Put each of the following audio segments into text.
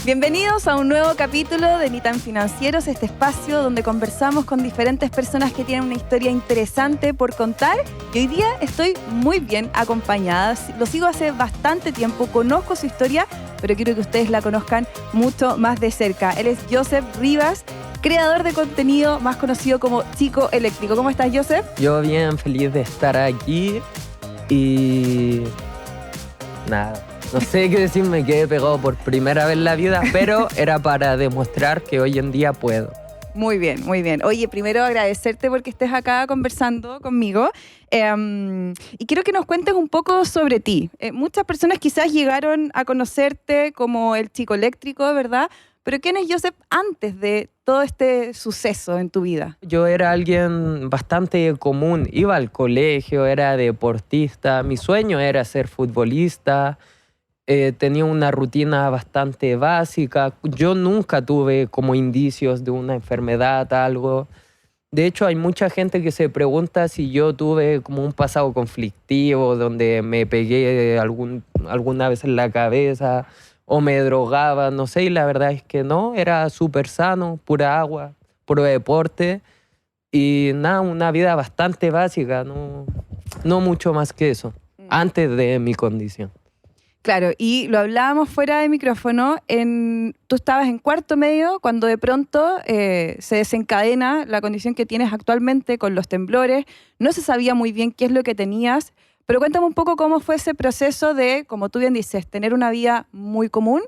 Bienvenidos a un nuevo capítulo de Ni Tan Financieros, este espacio donde conversamos con diferentes personas que tienen una historia interesante por contar. Y hoy día estoy muy bien acompañada. Lo sigo hace bastante tiempo, conozco su historia, pero quiero que ustedes la conozcan mucho más de cerca. Él es Joseph Rivas, creador de contenido más conocido como Chico Eléctrico. ¿Cómo estás, Joseph? Yo bien feliz de estar aquí y nada, no sé qué decir, me quedé pegado por primera vez en la vida, pero era para demostrar que hoy en día puedo. Muy bien, muy bien. Oye, primero agradecerte porque estés acá conversando conmigo y quiero que nos cuentes un poco sobre ti. Muchas personas quizás llegaron a conocerte como el Chico Eléctrico, ¿verdad? Pero ¿quién es Joseph antes de todo este suceso en tu vida? Yo era alguien bastante común, iba al colegio, era deportista, mi sueño era ser futbolista, tenía una rutina bastante básica, yo nunca tuve como indicios de una enfermedad, algo. De hecho, hay mucha gente que se pregunta si yo tuve como un pasado conflictivo, donde me pegué alguna vez en la cabeza, o me drogaba, no sé, y la verdad es que no, era súper sano, pura agua, puro deporte y nada, una vida bastante básica, no mucho más que eso, antes de mi condición. Claro, y lo hablábamos fuera de micrófono, tú estabas en cuarto medio cuando de pronto se desencadena la condición que tienes actualmente con los temblores, no se sabía muy bien qué es lo que tenías. Pero cuéntame un poco cómo fue ese proceso de, como tú bien dices, tener una vida muy común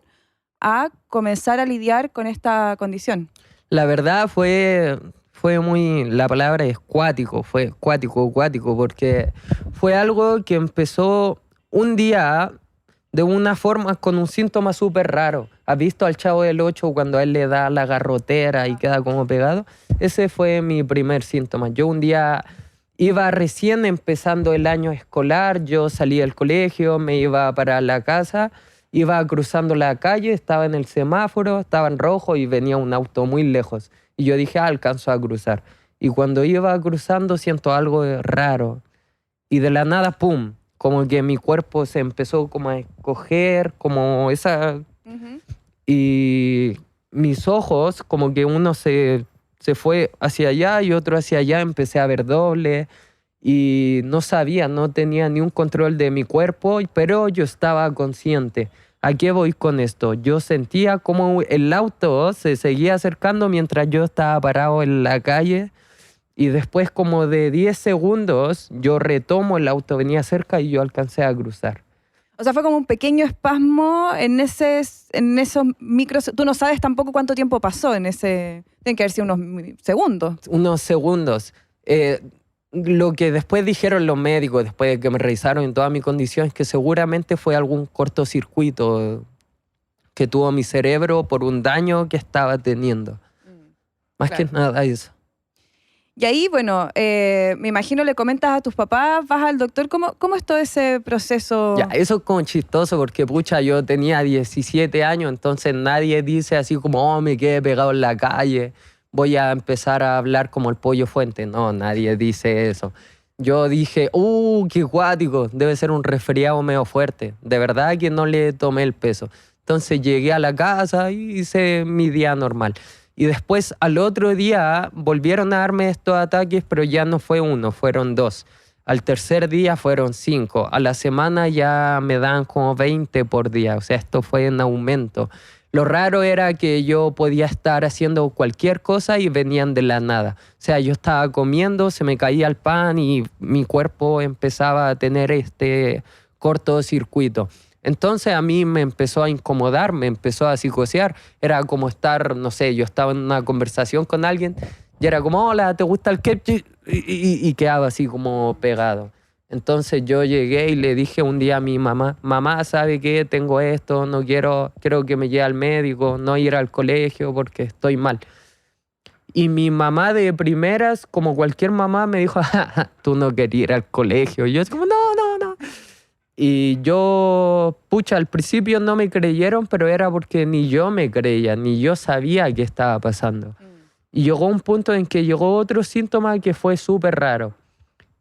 a comenzar a lidiar con esta condición. La verdad fue la palabra es cuático, fue cuático, porque fue algo que empezó un día de una forma con un síntoma súper raro. ¿Has visto al Chavo del Ocho cuando a él le da la garrotera y queda como pegado? Ese fue mi primer síntoma. Yo un día iba recién empezando el año escolar, yo salí del colegio, me iba para la casa, iba cruzando la calle, estaba en el semáforo, estaba en rojo y venía un auto muy lejos. Y yo dije, alcanzo a cruzar. Y cuando iba cruzando siento algo raro. Y de la nada, ¡pum! Como que mi cuerpo se empezó como a encoger, como esa... Y mis ojos, como que uno se fue hacia allá y otro hacia allá, empecé a ver doble y no sabía, no tenía ni un control de mi cuerpo, pero yo estaba consciente. ¿A qué voy con esto? Yo sentía como el auto se seguía acercando mientras yo estaba parado en la calle y después como de 10 segundos yo retomo, el auto venía cerca y yo alcancé a cruzar. O sea, fue como un pequeño espasmo en esos micros. Tú no sabes tampoco cuánto tiempo pasó en ese... Tienen que haber sido unos segundos. Unos segundos. Lo que después dijeron los médicos, después de que me revisaron en toda mi condición, es que seguramente fue algún cortocircuito que tuvo mi cerebro por un daño que estaba teniendo. Más claro. que nada eso. Y ahí, bueno, me imagino le comentas a tus papás, vas al doctor. ¿Cómo es todo ese proceso? Ya, eso es como chistoso porque, pucha, yo tenía 17 años, entonces nadie dice así como, oh, me quedé pegado en la calle, voy a empezar a hablar como el Pollo Fuente. No, nadie dice eso. Yo dije, qué cuático, debe ser un resfriado medio fuerte. De verdad que no le tomé el peso. Entonces llegué a la casa y hice mi día normal. Y después al otro día volvieron a darme estos ataques, pero ya no fue uno, fueron 2. Al tercer día fueron 5. A la semana ya me dan como 20 por día. O sea, esto fue en aumento. Lo raro era que yo podía estar haciendo cualquier cosa y venían de la nada. O sea, yo estaba comiendo, se me caía el pan y mi cuerpo empezaba a tener este cortocircuito. Entonces a mí me empezó a incomodar, me empezó a psicosear. Era como estar, no sé, yo estaba en una conversación con alguien y era como, hola, ¿te gusta el ketchup? Y quedaba así como pegado. Entonces yo llegué y le dije un día a mi mamá, mamá, ¿sabe qué? Tengo esto, no quiero que me lleve al médico, no ir al colegio porque estoy mal. Y mi mamá de primeras, como cualquier mamá, me dijo, tú no querías ir al colegio. Y yo como, no. Y yo, pucha, al principio no me creyeron, pero era porque ni yo me creía, ni yo sabía qué estaba pasando. Y llegó un punto en que llegó otro síntoma que fue súper raro,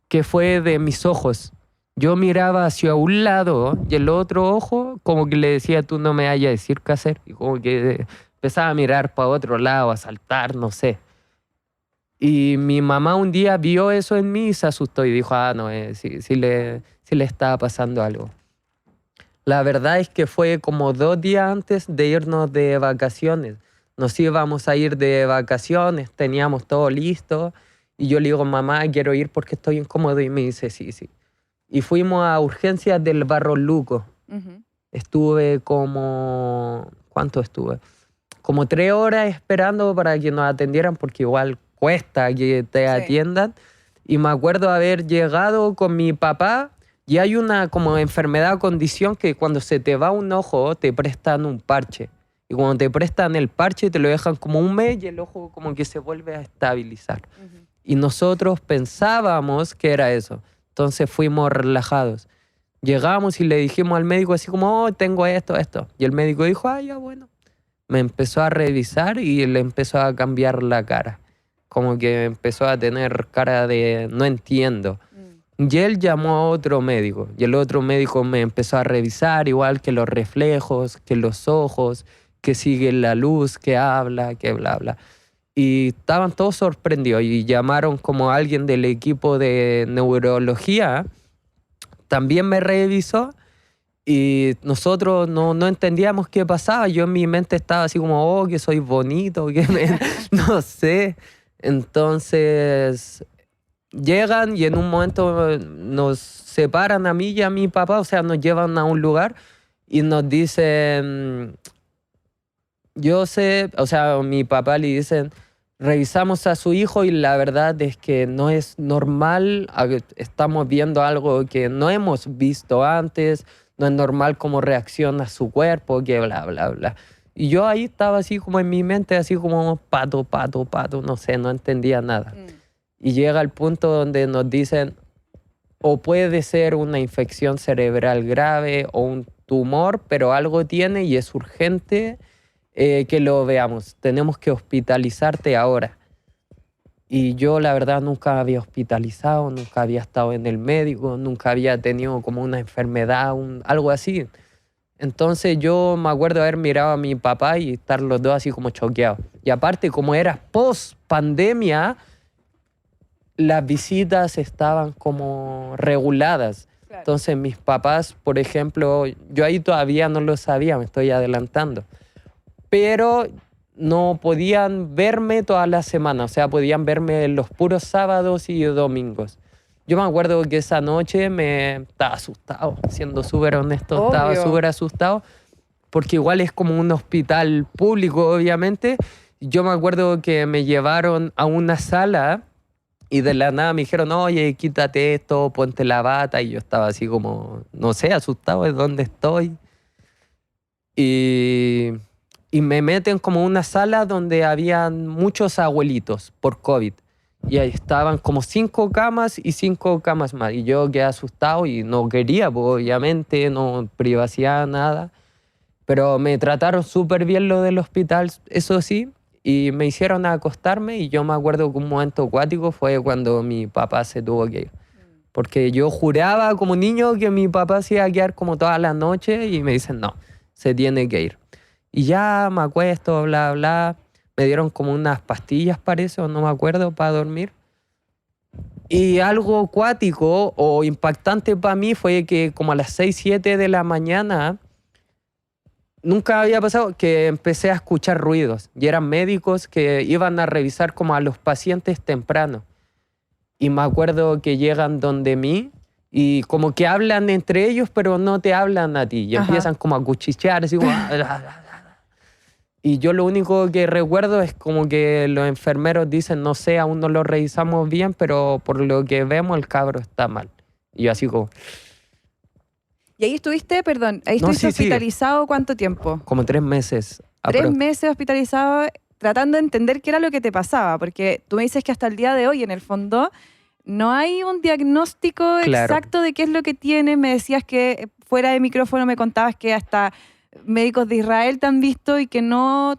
que fue de mis ojos. Yo miraba hacia un lado y el otro ojo como que le decía, tú no me vayas a decir qué hacer. Y como que empezaba a mirar para otro lado, a saltar, no sé. Y mi mamá un día vio eso en mí y se asustó y dijo, no, sí le estaba pasando algo. La verdad es que fue como 2 días antes de irnos de vacaciones. Nos íbamos a ir de vacaciones, teníamos todo listo. Y yo le digo, mamá, quiero ir porque estoy incómodo. Y me dice, sí. Y fuimos a urgencias del Barros Luco. Estuve como... ¿Cuánto estuve? Como 3 horas esperando para que nos atendieran porque igual cuesta que te atiendan. Y me acuerdo haber llegado con mi papá y hay una como enfermedad o condición que cuando se te va un ojo te prestan un parche. Y cuando te prestan el parche te lo dejan como un mes y el ojo como que se vuelve a estabilizar. Y nosotros pensábamos que era eso. Entonces fuimos relajados. Llegamos y le dijimos al médico así como, tengo esto. Y el médico dijo, ya bueno. Me empezó a revisar y le empezó a cambiar la cara. Como que empezó a tener cara de no entiendo. Y él llamó a otro médico. Y el otro médico me empezó a revisar, igual que los reflejos, que los ojos, que sigue la luz, que habla, que bla, bla. Y estaban todos sorprendidos. Y llamaron como a alguien del equipo de neurología. También me revisó. Y nosotros no entendíamos qué pasaba. Yo en mi mente estaba así como, que soy bonito, no sé. Entonces llegan y en un momento nos separan a mí y a mi papá, o sea, nos llevan a un lugar y nos dicen, yo sé, o sea, a mi papá le dicen, revisamos a su hijo y la verdad es que no es normal, estamos viendo algo que no hemos visto antes, no es normal cómo reacciona su cuerpo, que bla, bla, bla. Y yo ahí estaba así como en mi mente, así como pato, no sé, no entendía nada. Y llega el punto donde nos dicen, o puede ser una infección cerebral grave o un tumor, pero algo tiene y es urgente que lo veamos. Tenemos que hospitalizarte ahora. Y yo la verdad nunca había hospitalizado, nunca había estado en el médico, nunca había tenido como una enfermedad, algo así. Entonces yo me acuerdo haber mirado a mi papá y estar los dos así como choqueados. Y aparte, como era post-pandemia, las visitas estaban como reguladas. Claro. Entonces mis papás, por ejemplo, yo ahí todavía no lo sabía, me estoy adelantando. Pero no podían verme toda la semana, o sea, podían verme los puros sábados y domingos. Yo me acuerdo que esa noche me estaba asustado, siendo súper honesto, obvio. Estaba súper asustado, porque igual es como un hospital público, obviamente. Yo me acuerdo que me llevaron a una sala y de la nada me dijeron, oye, quítate esto, ponte la bata, y yo estaba así como, no sé, asustado de dónde estoy. Y me meten como una sala donde habían muchos abuelitos por COVID. Y ahí estaban como 5 camas y 5 camas más. Y yo quedé asustado y no quería, pues, obviamente, no privacidad, nada. Pero me trataron súper bien lo del hospital, eso sí. Y me hicieron acostarme y yo me acuerdo que un momento acuático fue cuando mi papá se tuvo que ir. Porque yo juraba como niño que mi papá se iba a quedar como toda la noche y me dicen, no, se tiene que ir. Y ya me acuesto, bla, bla. Me dieron como unas pastillas, parece, o no me acuerdo, para dormir. Y algo acuático o impactante para mí fue que como a las 6, 7 de la mañana, nunca había pasado que empecé a escuchar ruidos. Y eran médicos que iban a revisar como a los pacientes temprano. Y me acuerdo que llegan donde mí y como que hablan entre ellos, pero no te hablan a ti. Y empiezan como a cuchichear, así como... Y yo lo único que recuerdo es como que los enfermeros dicen, no sé, aún no lo revisamos bien, pero por lo que vemos el cabro está mal. Y yo así como... ¿Y ahí estuviste, hospitalizado cuánto tiempo? Como 3 meses. 3 meses hospitalizado tratando de entender qué era lo que te pasaba, porque tú me dices que hasta el día de hoy, en el fondo, no hay un diagnóstico exacto de qué es lo que tienes. Me decías que fuera de micrófono me contabas que hasta... médicos de Israel te han visto y que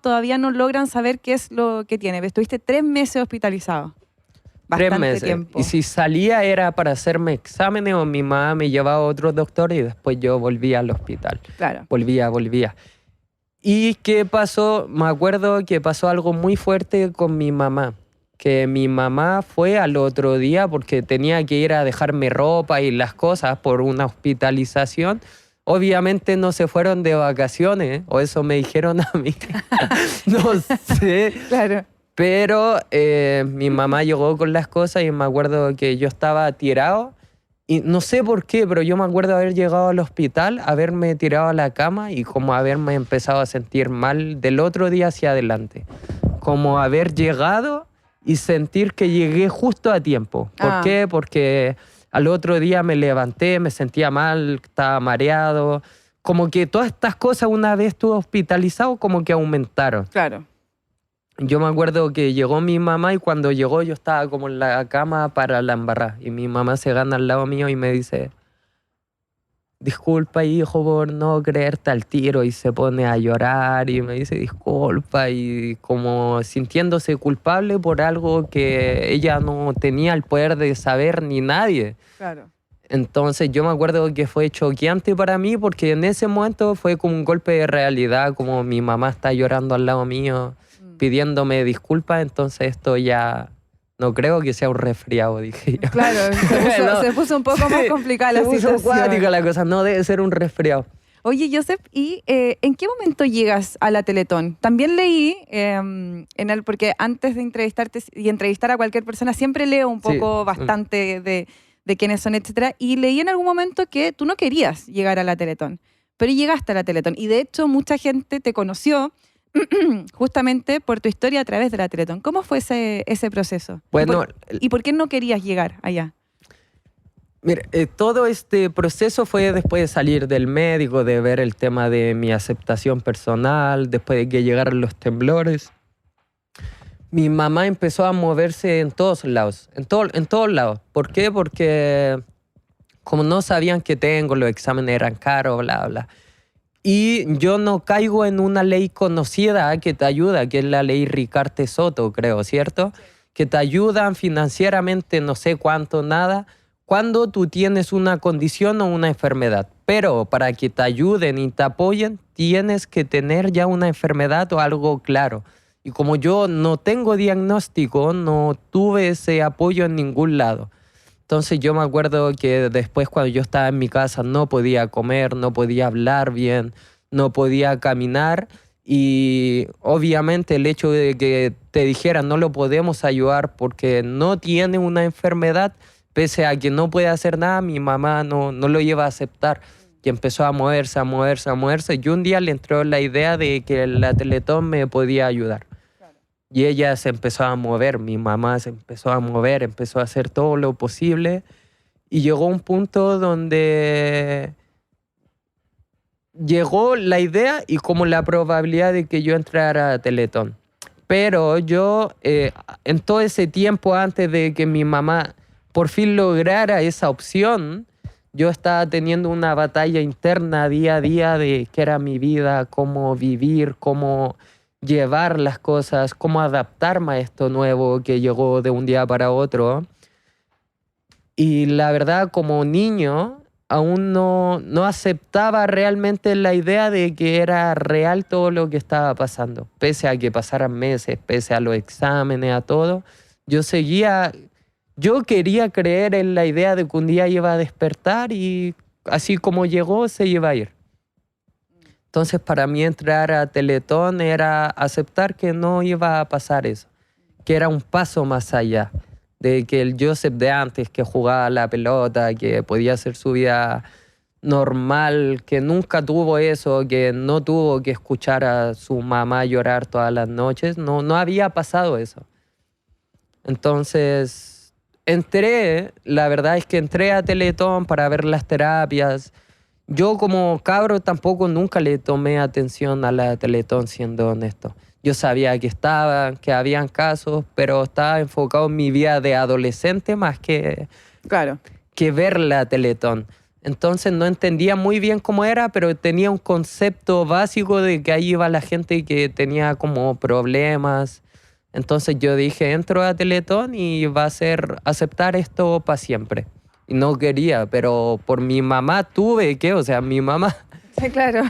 todavía no logran saber qué es lo que tiene. Estuviste 3 meses hospitalizado. bastante 3 meses. tiempo. Y si salía era para hacerme exámenes o mi mamá me llevaba a otro doctor y después yo volvía al hospital. Claro. Volvía. ¿Y qué pasó? Me acuerdo que pasó algo muy fuerte con mi mamá. Que mi mamá fue al otro día porque tenía que ir a dejarme ropa y las cosas por una hospitalización. Obviamente no se fueron de vacaciones, o eso me dijeron a mí. No sé. Claro. Pero mi mamá llegó con las cosas y me acuerdo que yo estaba tirado. Y no sé por qué, pero yo me acuerdo haber llegado al hospital, haberme tirado a la cama y como haberme empezado a sentir mal del otro día hacia adelante. Como haber llegado y sentir que llegué justo a tiempo. ¿Por qué? Porque al otro día me levanté, me sentía mal, estaba mareado. Como que todas estas cosas, una vez estuve hospitalizado, como que aumentaron. Claro. Yo me acuerdo que llegó mi mamá y cuando llegó yo estaba como en la cama para la embarrada. Y mi mamá se gana al lado mío y me dice, disculpa hijo por no creerte al tiro, y se pone a llorar y me dice disculpa y como sintiéndose culpable por algo que ella no tenía el poder de saber ni nadie. Claro. Entonces yo me acuerdo que fue choqueante para mí porque en ese momento fue como un golpe de realidad, como mi mamá está llorando al lado mío pidiéndome disculpas, entonces esto ya... No creo que sea un resfriado, dije yo. Claro, se puso un poco más complicada la situación. Se puso acuática la cosa, no debe ser un resfriado. Oye, Joseph, ¿y en qué momento llegas a la Teletón? También leí, porque antes de entrevistarte y entrevistar a cualquier persona, siempre leo un poco bastante de quiénes son, etcétera, y leí en algún momento que tú no querías llegar a la Teletón, pero llegaste a la Teletón. Y de hecho, mucha gente te conoció justamente por tu historia a través de la Teletón. ¿Cómo fue ese proceso? Bueno, ¿Y por qué no querías llegar allá? Mira, todo este proceso fue después de salir del médico, de ver el tema de mi aceptación personal, después de que llegaron los temblores. Mi mamá empezó a moverse en todos lados, en todos lados. ¿Por qué? Porque como no sabían que tengo, los exámenes eran caros, bla, bla. Y yo no caigo en una ley conocida que te ayuda, que es la ley Ricarte Soto, creo, ¿cierto? Sí. Que te ayudan financieramente, no sé cuánto, nada, cuando tú tienes una condición o una enfermedad. Pero para que te ayuden y te apoyen, tienes que tener ya una enfermedad o algo claro. Y como yo no tengo diagnóstico, no tuve ese apoyo en ningún lado. Entonces yo me acuerdo que después cuando yo estaba en mi casa no podía comer, no podía hablar bien, no podía caminar y obviamente el hecho de que te dijeran no lo podemos ayudar porque no tiene una enfermedad, pese a que no puede hacer nada, mi mamá no lo iba a aceptar y empezó a moverse. Y un día le entró la idea de que la Teletón me podía ayudar. Y ella se empezó a mover, mi mamá se empezó a mover, empezó a hacer todo lo posible. Y llegó un punto donde llegó la idea y como la probabilidad de que yo entrara a Teletón. Pero yo, en todo ese tiempo antes de que mi mamá por fin lograra esa opción, yo estaba teniendo una batalla interna día a día de qué era mi vida, cómo vivir, cómo llevar las cosas, cómo adaptarme a esto nuevo que llegó de un día para otro. Y la verdad, como niño, aún no aceptaba realmente la idea de que era real todo lo que estaba pasando. Pese a que pasaran meses, pese a los exámenes, a todo, yo quería creer en la idea de que un día iba a despertar y así como llegó, se iba a ir. Entonces, para mí entrar a Teletón era aceptar que no iba a pasar eso, que era un paso más allá, de que el Joseph de antes, que jugaba a la pelota, que podía hacer su vida normal, que nunca tuvo eso, que no tuvo que escuchar a su mamá llorar todas las noches, no había pasado eso. Entonces, la verdad es que entré a Teletón para ver las terapias. Yo como cabro tampoco nunca le tomé atención a la Teletón, siendo honesto. Yo sabía que habían casos, pero estaba enfocado en mi vida de adolescente más que ver la Teletón. Entonces no entendía muy bien cómo era, pero tenía un concepto básico de que ahí iba la gente que tenía como problemas, Entonces yo dije, entro a Teletón y va a ser aceptar esto para siempre. Y no quería, pero por mi mamá tuve que, o sea, mi mamá... Sí, claro.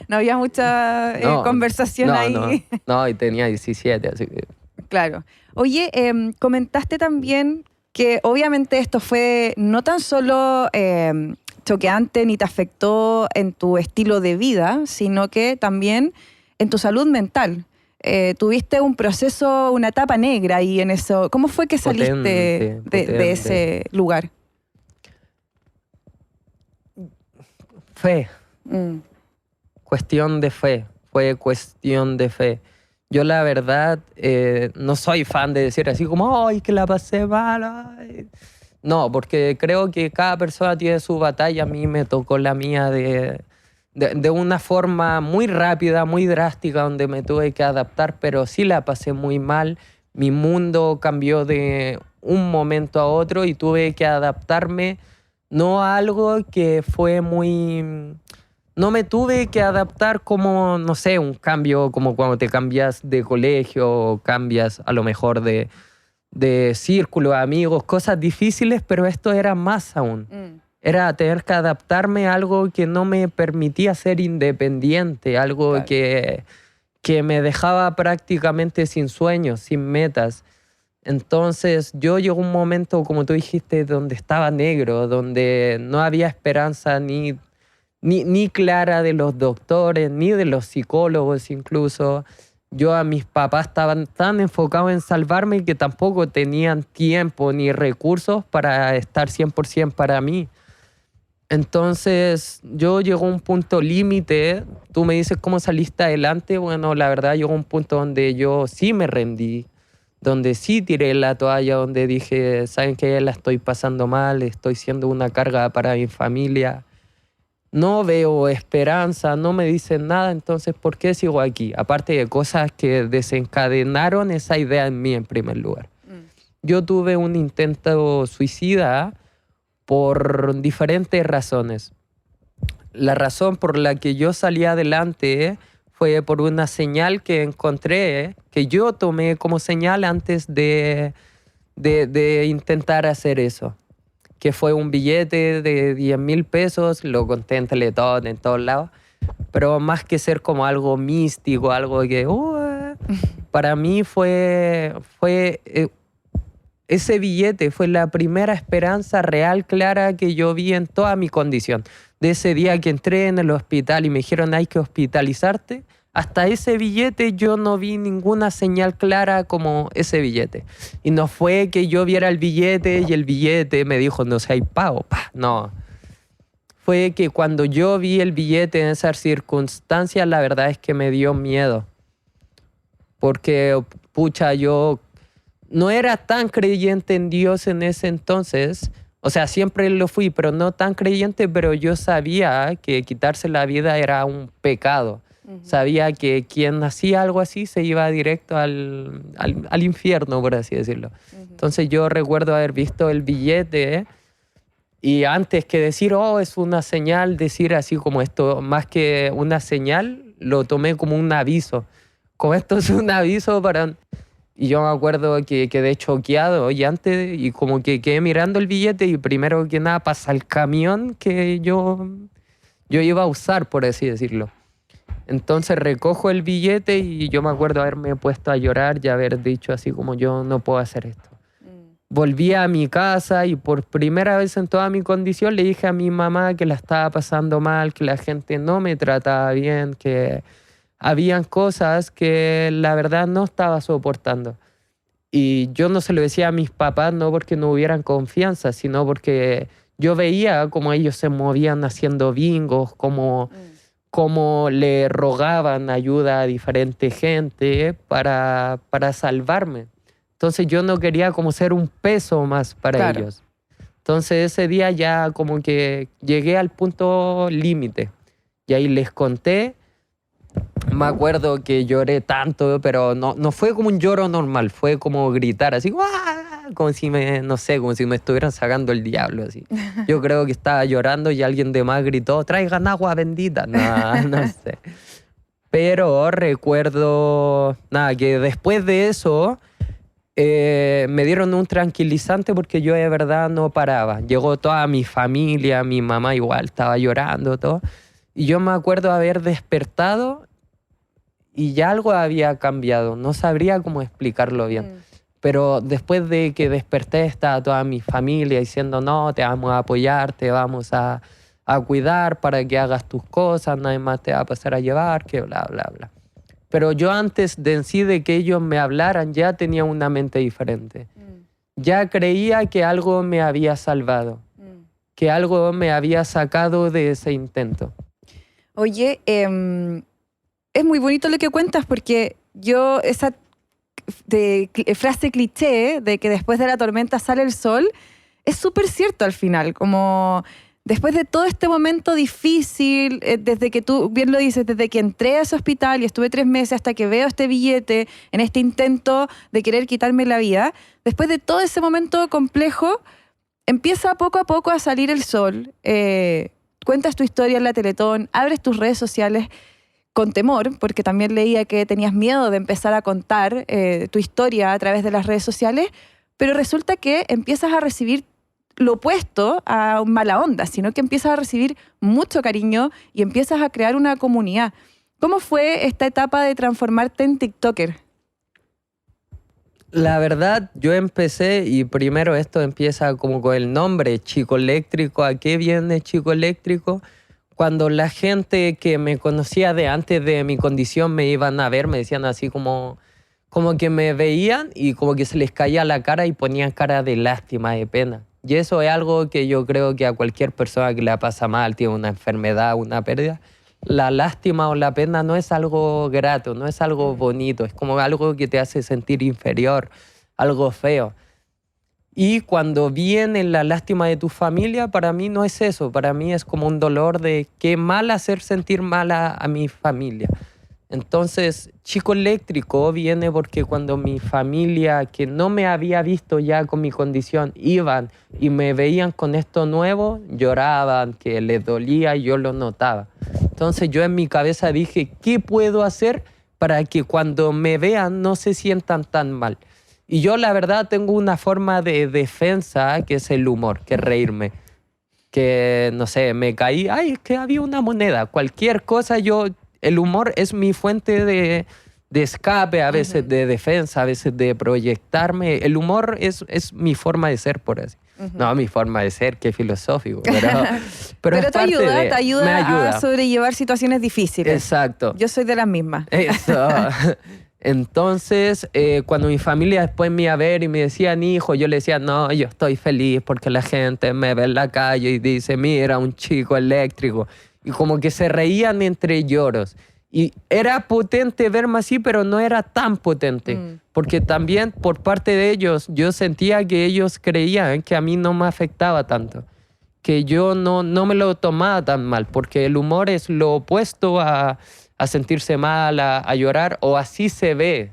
No había mucha conversación ahí. No, y tenía 17, así que... Claro. Oye, comentaste también que obviamente esto fue no tan solo choqueante ni te afectó en tu estilo de vida, sino que también en tu salud mental. Tuviste un proceso, una etapa negra ahí en eso. ¿Cómo fue que saliste de ese lugar? Fe. Cuestión de fe. Fue cuestión de fe. Yo la verdad no soy fan de decir así como ¡ay, que la pasé mal! Ay". No, porque creo que cada persona tiene su batalla. A mí me tocó la mía de una forma muy rápida, muy drástica, donde me tuve que adaptar, pero sí la pasé muy mal. Mi mundo cambió de un momento a otro y tuve que adaptarme, no a algo que fue muy... No me tuve que adaptar como, no sé, un cambio como cuando te cambias de colegio o cambias a lo mejor de círculo, amigos, cosas difíciles, pero esto era más aún. Era tener que adaptarme a algo que no me permitía ser independiente, algo claro, que me dejaba prácticamente sin sueños, sin metas. Entonces yo llegó un momento, como tú dijiste, donde estaba negro, donde no había esperanza ni clara de los doctores, ni de los psicólogos incluso. Yo a mis papás estaban tan enfocados en salvarme que tampoco tenían tiempo ni recursos para estar 100% para mí. Entonces yo llegó a un punto límite. Tú me dices cómo saliste adelante. Bueno, la verdad llegó a un punto donde yo sí me rendí, donde sí tiré la toalla, donde dije, ¿saben qué? La estoy pasando mal, estoy siendo una carga para mi familia. No veo esperanza, no me dicen nada, entonces ¿por qué sigo aquí? Aparte de cosas que desencadenaron esa idea en mí en primer lugar. Yo tuve un intento suicida por diferentes razones. La razón por la que yo salí adelante fue por una señal que encontré, que yo tomé como señal antes de intentar hacer eso. Que fue un billete de 10,000 pesos, lo conté en Teletón, en todos lados, pero más que ser como algo místico, algo que... para mí fue ese billete fue la primera esperanza real, clara que yo vi en toda mi condición. De ese día que entré en el hospital y me dijeron hay que hospitalizarte, hasta ese billete yo no vi ninguna señal clara como ese billete. Y no fue que yo viera el billete y el billete me dijo, no sé, hay pago. No. Fue que cuando yo vi el billete en esas circunstancias, la verdad es que me dio miedo. Porque, pucha, yo no era tan creyente en Dios en ese entonces. O sea, siempre lo fui, pero no tan creyente, pero yo sabía que quitarse la vida era un pecado. Sabía que quien hacía algo así se iba directo al infierno, por así decirlo. Entonces yo recuerdo haber visto el billete y antes que decir, oh, es una señal, decir así como esto, más que una señal, lo tomé como un aviso. Como esto es un aviso para... Y yo me acuerdo que quedé choqueado y antes, y como que quedé mirando el billete y primero que nada pasa el camión que yo iba a usar, por así decirlo. Entonces recojo el billete y yo me acuerdo haberme puesto a llorar y haber dicho así como yo no puedo hacer esto. Volví a mi casa y por primera vez en toda mi condición le dije a mi mamá que la estaba pasando mal, que la gente no me trataba bien, que habían cosas que la verdad no estaba soportando. Y yo no se lo decía a mis papás no porque no hubieran confianza, sino porque yo veía cómo ellos se movían haciendo bingos, cómo le rogaban ayuda a diferente gente para salvarme. Entonces yo no quería como ser un peso más para ellos. Entonces ese día ya como que llegué al punto límite. Y ahí les conté. Me acuerdo que lloré tanto, pero no fue como un lloro normal. Fue como gritar así, como si no sé, como si me estuvieran sacando el diablo. Así. Yo creo que estaba llorando y alguien de más gritó, traigan agua bendita. No sé. Pero recuerdo, nada, que después de eso me dieron un tranquilizante porque yo de verdad no paraba. Llegó toda mi familia, mi mamá igual estaba llorando, todo. Y yo me acuerdo haber despertado y ya algo había cambiado. No sabría cómo explicarlo bien. Pero después de que desperté estaba toda mi familia diciendo, no, te vamos a apoyar, te vamos a cuidar para que hagas tus cosas, nadie más te va a pasar a llevar, que bla, bla, bla. Pero yo antes de en sí de que ellos me hablaran ya tenía una mente diferente. Ya creía que algo me había salvado, que algo me había sacado de ese intento. Oye, es muy bonito lo que cuentas porque yo esa frase cliché de que después de la tormenta sale el sol es súper cierto al final, como después de todo este momento difícil, desde que tú bien lo dices, desde que entré a ese hospital y estuve 3 meses hasta que veo este billete en este intento de querer quitarme la vida, después de todo ese momento complejo, empieza poco a poco a salir el sol, cuentas tu historia en la Teletón, abres tus redes sociales con temor, porque también leía que tenías miedo de empezar a contar tu historia a través de las redes sociales, pero resulta que empiezas a recibir lo opuesto a mala onda, sino que empiezas a recibir mucho cariño y empiezas a crear una comunidad. ¿Cómo fue esta etapa de transformarte en TikToker? La verdad, yo empecé y primero esto empieza como con el nombre, Chico Eléctrico. ¿A qué viene Chico Eléctrico? Cuando la gente que me conocía de antes de mi condición me iban a ver, me decían así como que me veían y como que se les caía la cara y ponían cara de lástima, de pena. Y eso es algo que yo creo que a cualquier persona que le pasa mal, tiene una enfermedad, una pérdida, la lástima o la pena no es algo grato, no es algo bonito, es como algo que te hace sentir inferior, algo feo. Y cuando viene la lástima de tu familia, para mí no es eso, para mí es como un dolor de qué mal hacer sentir mal a mi familia. Entonces, Chico Eléctrico viene porque cuando mi familia, que no me había visto ya con mi condición, iban y me veían con esto nuevo, lloraban, que les dolía y yo lo notaba. Entonces yo en mi cabeza dije, ¿qué puedo hacer para que cuando me vean no se sientan tan mal? Y yo la verdad tengo una forma de defensa que es el humor, que es reírme. Que, no sé, me caí, ay, es que había una moneda, cualquier cosa el humor es mi fuente de escape, a veces de defensa, a veces de proyectarme. El humor es mi forma de ser, por así. No, mi forma de ser, qué filosófico. Pero te ayuda a sobrellevar situaciones difíciles. Exacto. Yo soy de las mismas. Eso. Entonces, cuando mi familia después me iba a ver y me decían hijo, yo le decía, no, yo estoy feliz porque la gente me ve en la calle y dice, mira, un chico eléctrico. Y como que se reían entre lloros. Y era potente verme así, pero no era tan potente. Porque también por parte de ellos, yo sentía que ellos creían que a mí no me afectaba tanto. Que yo no me lo tomaba tan mal. Porque el humor es lo opuesto a sentirse mal, a llorar, o así se ve.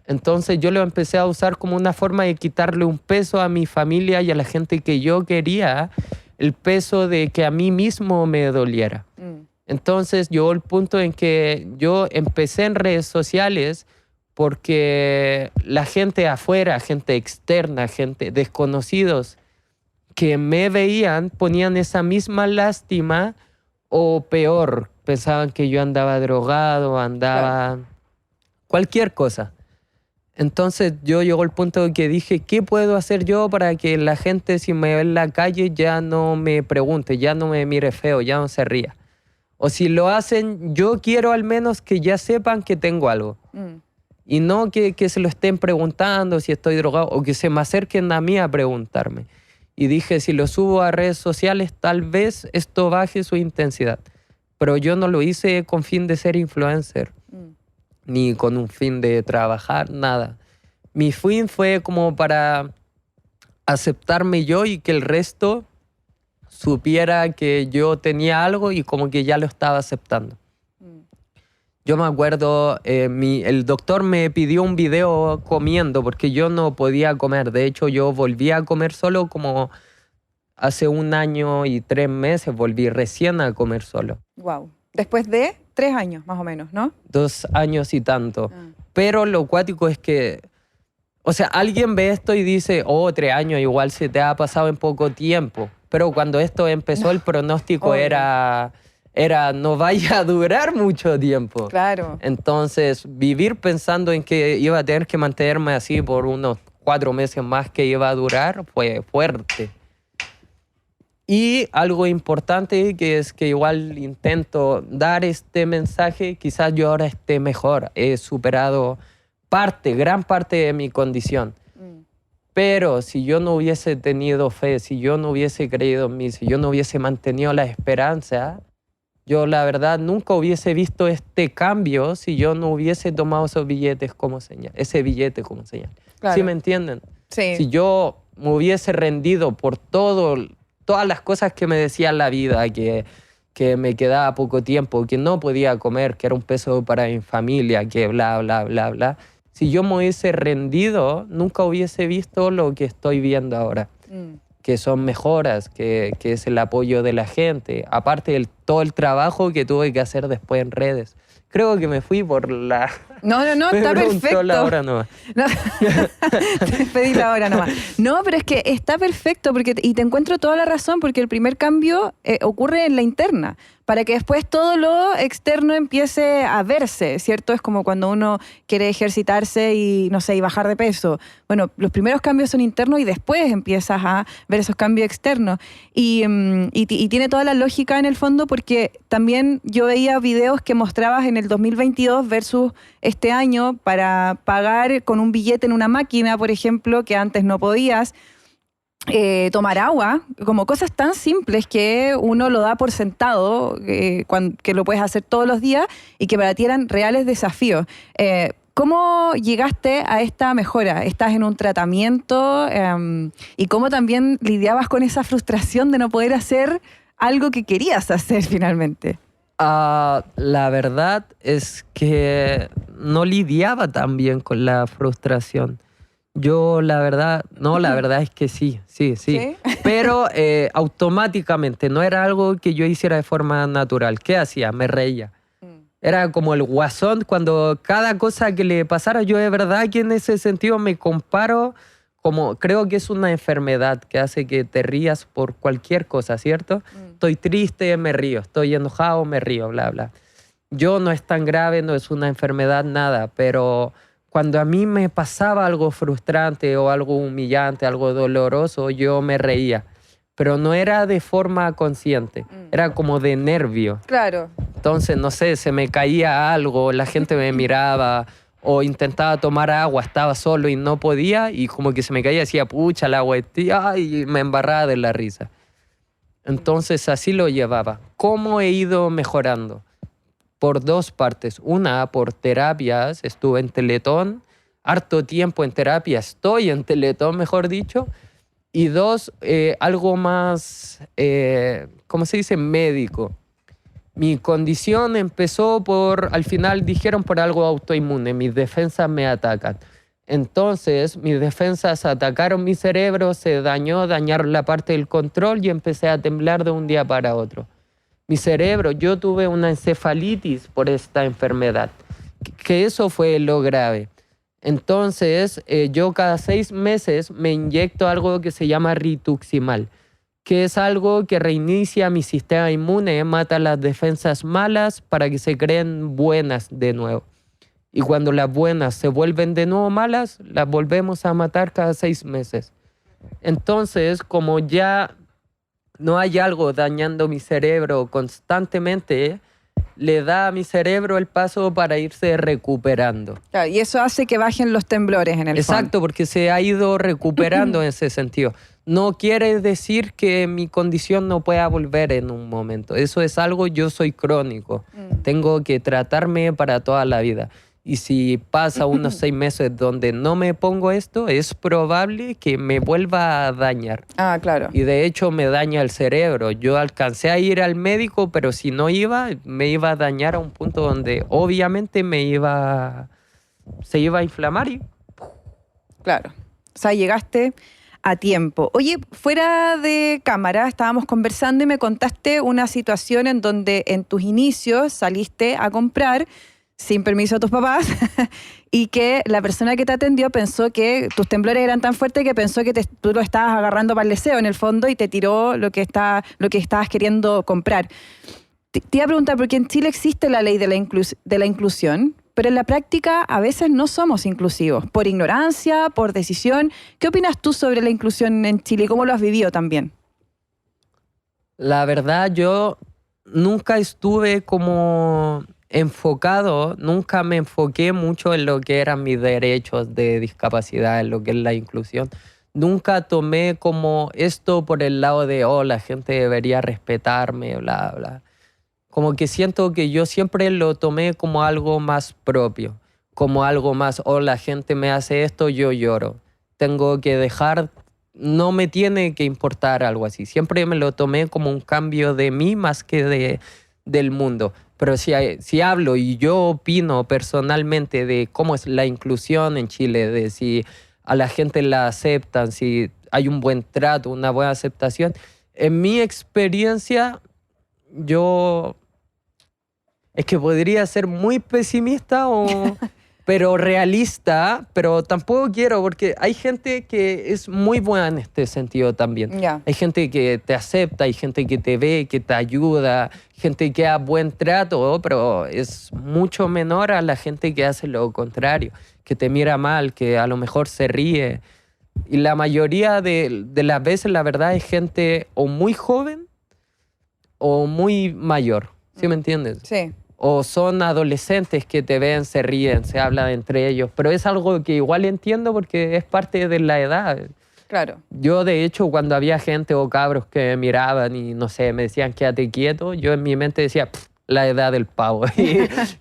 Entonces yo lo empecé a usar como una forma de quitarle un peso a mi familia y a la gente que yo quería, el peso de que a mí mismo me doliera. Entonces llegó el punto en que yo empecé en redes sociales porque la gente afuera, gente externa, gente desconocidos que me veían, ponían esa misma lástima o peor, pensaban que yo andaba drogado, cualquier cosa. Entonces yo llegó el punto en que dije, ¿qué puedo hacer yo para que la gente si me ve en la calle ya no me pregunte, ya no me mire feo, ya no se ría? O si lo hacen, yo quiero al menos que ya sepan que tengo algo. Y no que se lo estén preguntando si estoy drogado o que se me acerquen a mí a preguntarme. Y dije, si lo subo a redes sociales, tal vez esto baje su intensidad. Pero yo no lo hice con fin de ser influencer. Ni con un fin de trabajar, nada. Mi fin fue como para aceptarme yo y que el resto supiera que yo tenía algo y como que ya lo estaba aceptando. Yo me acuerdo, el doctor me pidió un video comiendo porque yo no podía comer. De hecho, yo volví a comer solo como hace 1 año y 3 meses. Volví recién a comer solo. Wow. Después de 3 años más o menos, ¿no? 2 años y tanto. Pero lo cuático es que, o sea, alguien ve esto y dice, oh, 3 años igual se te ha pasado en poco tiempo. Pero cuando esto empezó, el pronóstico era no vaya a durar mucho tiempo. Claro. Entonces, vivir pensando en que iba a tener que mantenerme así por unos 4 meses más que iba a durar fue fuerte. Y algo importante que es que igual intento dar este mensaje, quizás yo ahora esté mejor, he superado gran parte de mi condición. Pero si yo no hubiese tenido fe, si yo no hubiese creído en mí, si yo no hubiese mantenido la esperanza, yo la verdad nunca hubiese visto este cambio si yo no hubiese tomado ese billete como señal. Claro. ¿Sí me entienden? Sí. Si yo me hubiese rendido por todas las cosas que me decía la vida, que me quedaba poco tiempo, que no podía comer, que era un peso para mi familia, que bla, bla, bla, bla. Si yo me hubiese rendido, nunca hubiese visto lo que estoy viendo ahora. Que son mejoras, que es el apoyo de la gente, aparte de todo el trabajo que tuve que hacer después en redes. Creo que me fui por la... No, está perfecto. La hora nomás. No, te pedí la hora nomás. No, pero es que está perfecto y te encuentro toda la razón porque el primer cambio ocurre en la interna para que después todo lo externo empiece a verse, ¿cierto? Es como cuando uno quiere ejercitarse y, no sé, y bajar de peso. Bueno, los primeros cambios son internos y después empiezas a ver esos cambios externos. Y tiene toda la lógica en el fondo porque también yo veía videos que mostrabas en el 2022 versus este año para pagar con un billete en una máquina, por ejemplo, que antes no podías. Tomar agua, como cosas tan simples que uno lo da por sentado, que lo puedes hacer todos los días y que para ti eran reales desafíos. ¿Cómo llegaste a esta mejora? ¿Estás en un tratamiento? ¿Y cómo también lidiabas con esa frustración de no poder hacer algo que querías hacer finalmente? La verdad es que no lidiaba tan bien con la frustración. Yo la verdad es que sí. Pero automáticamente, no era algo que yo hiciera de forma natural. ¿Qué hacía? Me reía. Era como el Guasón, cuando cada cosa que le pasara, yo de verdad que en ese sentido me comparo, como creo que es una enfermedad que hace que te rías por cualquier cosa, ¿cierto? Estoy triste, me río. Estoy enojado, me río, bla, bla. Yo no es tan grave, no es una enfermedad, nada, pero... Cuando a mí me pasaba algo frustrante o algo humillante, algo doloroso, yo me reía. Pero no era de forma consciente, era como de nervio. Claro. Entonces, no sé, se me caía algo, la gente me miraba o intentaba tomar agua, estaba solo y no podía y como que se me caía, decía, pucha, el agua, y me embarraba de la risa. Entonces, así lo llevaba. ¿Cómo he ido mejorando? Por 2 partes. Una, por terapias. Estuve en Teletón, harto tiempo en terapia. Estoy en Teletón, mejor dicho. Y 2, algo más, ¿cómo se dice? Médico. Mi condición empezó al final dijeron por algo autoinmune. Mis defensas me atacan. Entonces, mis defensas atacaron mi cerebro, se dañaron la parte del control y empecé a temblar de un día para otro. Mi cerebro, yo tuve una encefalitis por esta enfermedad, que eso fue lo grave. Entonces, yo cada 6 meses me inyecto algo que se llama rituximab, que es algo que reinicia mi sistema inmune, mata las defensas malas para que se creen buenas de nuevo. Y cuando las buenas se vuelven de nuevo malas, las volvemos a matar cada 6 meses. Entonces, como ya... no hay algo dañando mi cerebro constantemente, le da a mi cerebro el paso para irse recuperando. Claro, y eso hace que bajen los temblores en el fondo. Exacto, porque se ha ido recuperando en ese sentido. No quiere decir que mi condición no pueda volver en un momento. Eso es algo, yo soy crónico. Tengo que tratarme para toda la vida. Y si pasa unos 6 meses donde no me pongo esto, es probable que me vuelva a dañar. Claro. Y de hecho me daña el cerebro. Yo alcancé a ir al médico, pero si no iba, me iba a dañar a un punto donde obviamente se iba a inflamar y... Claro. O sea, llegaste a tiempo. Oye, fuera de cámara estábamos conversando y me contaste una situación en donde en tus inicios saliste a comprar sin permiso de tus papás y que la persona que te atendió pensó que tus temblores eran tan fuertes que pensó que tú lo estabas agarrando para el deseo en el fondo y te tiró lo que estabas queriendo comprar. Te iba a preguntar, porque en Chile existe la ley de la inclusión, pero en la práctica a veces no somos inclusivos, por ignorancia, por decisión. ¿Qué opinas tú sobre la inclusión en Chile y cómo lo has vivido también? La verdad, yo nunca estuve como enfocado, nunca me enfoqué mucho en lo que eran mis derechos de discapacidad, en lo que es la inclusión. Nunca tomé como esto por el lado de, oh, la gente debería respetarme, bla, bla. Como que siento que yo siempre lo tomé como algo más propio, como algo más, oh, la gente me hace esto, yo lloro. Tengo que dejar, no me tiene que importar algo así. Siempre me lo tomé como un cambio de mí más que del mundo. Pero si hablo y yo opino personalmente de cómo es la inclusión en Chile, de si a la gente la aceptan, si hay un buen trato, una buena aceptación, en mi experiencia, yo es que podría ser muy pesimista pero realista, pero tampoco quiero, porque hay gente que es muy buena en este sentido también. Yeah. Hay gente que te acepta, hay gente que te ve, que te ayuda, gente que da buen trato, pero es mucho menor a la gente que hace lo contrario, que te mira mal, que a lo mejor se ríe. Y la mayoría de las veces, la verdad, es gente o muy joven o muy mayor. ¿Sí me entiendes? Sí. O son adolescentes que te ven, se ríen, se hablan entre ellos. Pero es algo que igual entiendo porque es parte de la edad. Claro. Yo, de hecho, cuando había gente o cabros que me miraban y, no sé, me decían quédate quieto, yo en mi mente decía, la edad del pavo.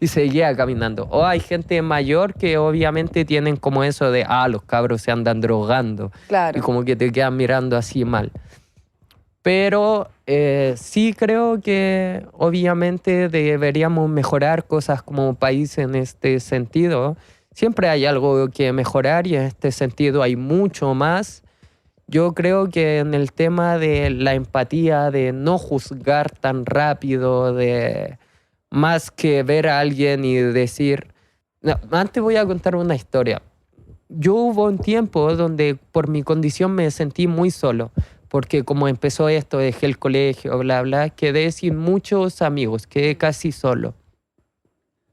y seguía caminando. O hay gente mayor que obviamente tienen como eso de, los cabros se andan drogando. Claro. Y como que te quedan mirando así mal. Pero sí creo que obviamente deberíamos mejorar cosas como país en este sentido. Siempre hay algo que mejorar y en este sentido hay mucho más. Yo creo que en el tema de la empatía, de no juzgar tan rápido, de más que ver a alguien y decir... No, antes voy a contar una historia. Yo hubo un tiempo donde por mi condición me sentí muy solo. Porque como empezó esto, dejé el colegio, bla, bla, quedé sin muchos amigos, quedé casi solo.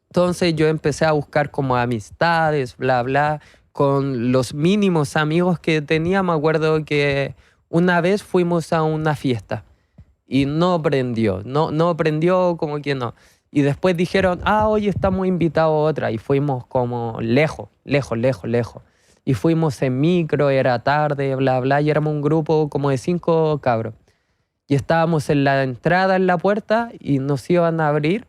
Entonces yo empecé a buscar como amistades, bla, bla, con los mínimos amigos que tenía. Me acuerdo que una vez fuimos a una fiesta y no prendió como que no. Y después dijeron, hoy estamos invitados a otra y fuimos como lejos. Y fuimos en micro, era tarde, bla, bla, y éramos un grupo como de 5 cabros. Y estábamos en la entrada, en la puerta, y nos iban a abrir,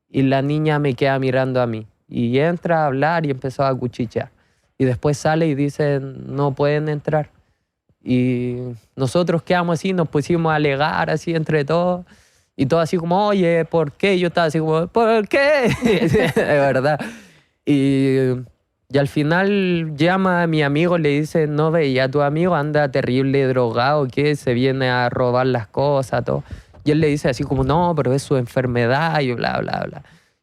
y la niña me queda mirando a mí. Y entra a hablar y empezó a cuchichear. Y después sale y dice, no pueden entrar. Y nosotros quedamos así, nos pusimos a alegar así entre todos, y todo así como, oye, ¿por qué? Y yo estaba así como, ¿por qué? De verdad. Y al final llama a mi amigo, le dice, no veía a tu amigo, anda terrible drogado, que se viene a robar las cosas, todo. Y él le dice así como, no, pero es su enfermedad y bla, bla, bla.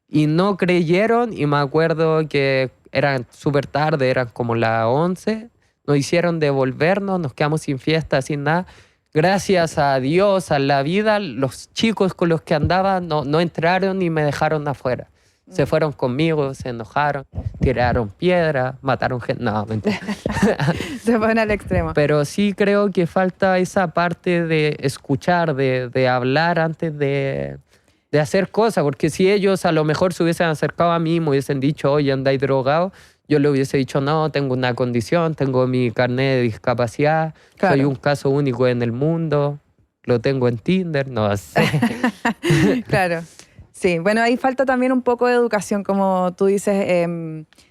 Y no creyeron y me acuerdo que eran súper tarde, eran como las 11. Nos hicieron devolvernos, nos quedamos sin fiesta, sin nada. Gracias a Dios, a la vida, los chicos con los que andaba no entraron y me dejaron afuera. Se fueron conmigo, se enojaron, tiraron piedras, mataron gente. No, mentira. Se fueron al extremo. Pero sí creo que falta esa parte de escuchar, de hablar antes de hacer cosas. Porque si ellos a lo mejor se hubiesen acercado a mí y me hubiesen dicho, oye, andáis drogado, yo le hubiese dicho, no, tengo una condición, tengo mi carnet de discapacidad, claro. Soy un caso único en el mundo, lo tengo en Tinder, no sé. Claro. Sí, bueno, ahí falta también un poco de educación, como tú dices,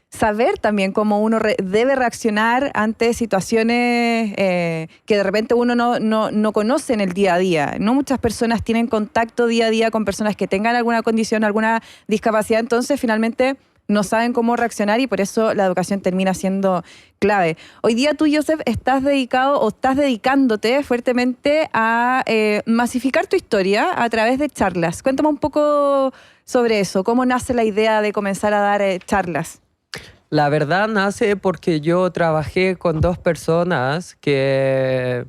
saber también cómo uno debe reaccionar ante situaciones que de repente uno no conoce en el día a día. No muchas personas tienen contacto día a día con personas que tengan alguna condición, alguna discapacidad, entonces finalmente no saben cómo reaccionar y por eso la educación termina siendo clave. Hoy día tú, Joseph, estás dedicado o estás dedicándote fuertemente a masificar tu historia a través de charlas. Cuéntame un poco sobre eso. ¿Cómo nace la idea de comenzar a dar charlas? La verdad nace porque yo trabajé con dos personas que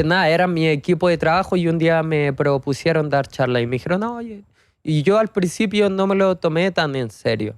nada, eran mi equipo de trabajo y un día me propusieron dar charla y me dijeron, oye, y yo al principio no me lo tomé tan en serio.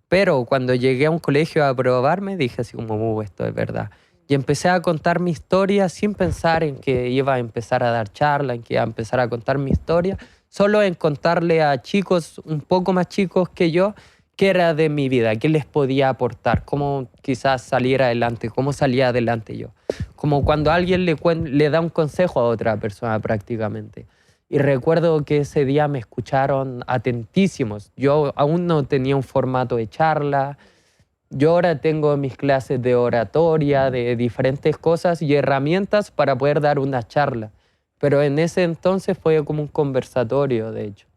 Pero cuando llegué a un colegio a probarme, dije así como, esto es verdad. Y empecé a contar mi historia sin pensar en que iba a empezar a dar charla, en que iba a empezar a contar mi historia, solo en contarle a chicos un poco más chicos que yo qué era de mi vida, qué les podía aportar, cómo quizás salir adelante, cómo salía adelante yo. Como cuando alguien le da un consejo a otra persona prácticamente. Y recuerdo que ese día me escucharon atentísimos. Yo aún no tenía un formato de charla. Yo ahora tengo mis clases de oratoria, de diferentes cosas y herramientas para poder dar una charla. Pero en ese entonces fue como un conversatorio, de hecho.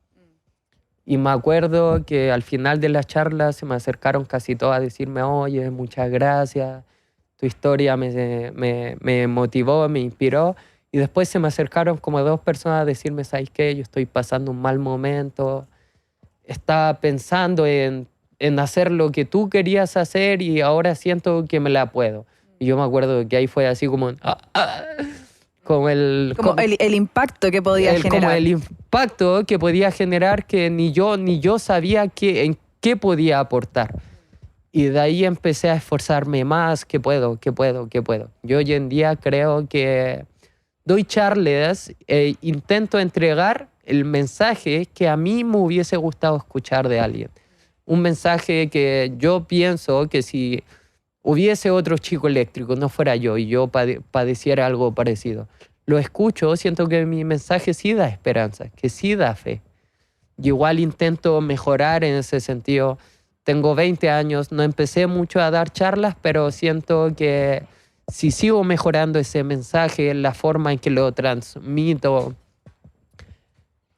Y me acuerdo que al final de la charla se me acercaron casi todas a decirme, oye, muchas gracias, tu historia me motivó, me inspiró. Y después se me acercaron como dos personas a decirme, ¿sabes qué? Yo estoy pasando un mal momento, estaba pensando en hacer lo que tú querías hacer y ahora siento que me la puedo. Y yo me acuerdo que ahí fue así como... Como el impacto que podía generar. Como el impacto que podía generar que ni yo sabía en qué podía aportar. Y de ahí empecé a esforzarme más, que puedo. Yo hoy en día creo que doy charlas e intento entregar el mensaje que a mí me hubiese gustado escuchar de alguien. Un mensaje que yo pienso que si hubiese otro chico eléctrico, no fuera yo, y yo padeciera algo parecido, lo escucho, siento que mi mensaje sí da esperanza, que sí da fe. Y igual intento mejorar en ese sentido. Tengo 20 años, no empecé mucho a dar charlas, pero siento que si sigo mejorando ese mensaje, la forma en que lo transmito,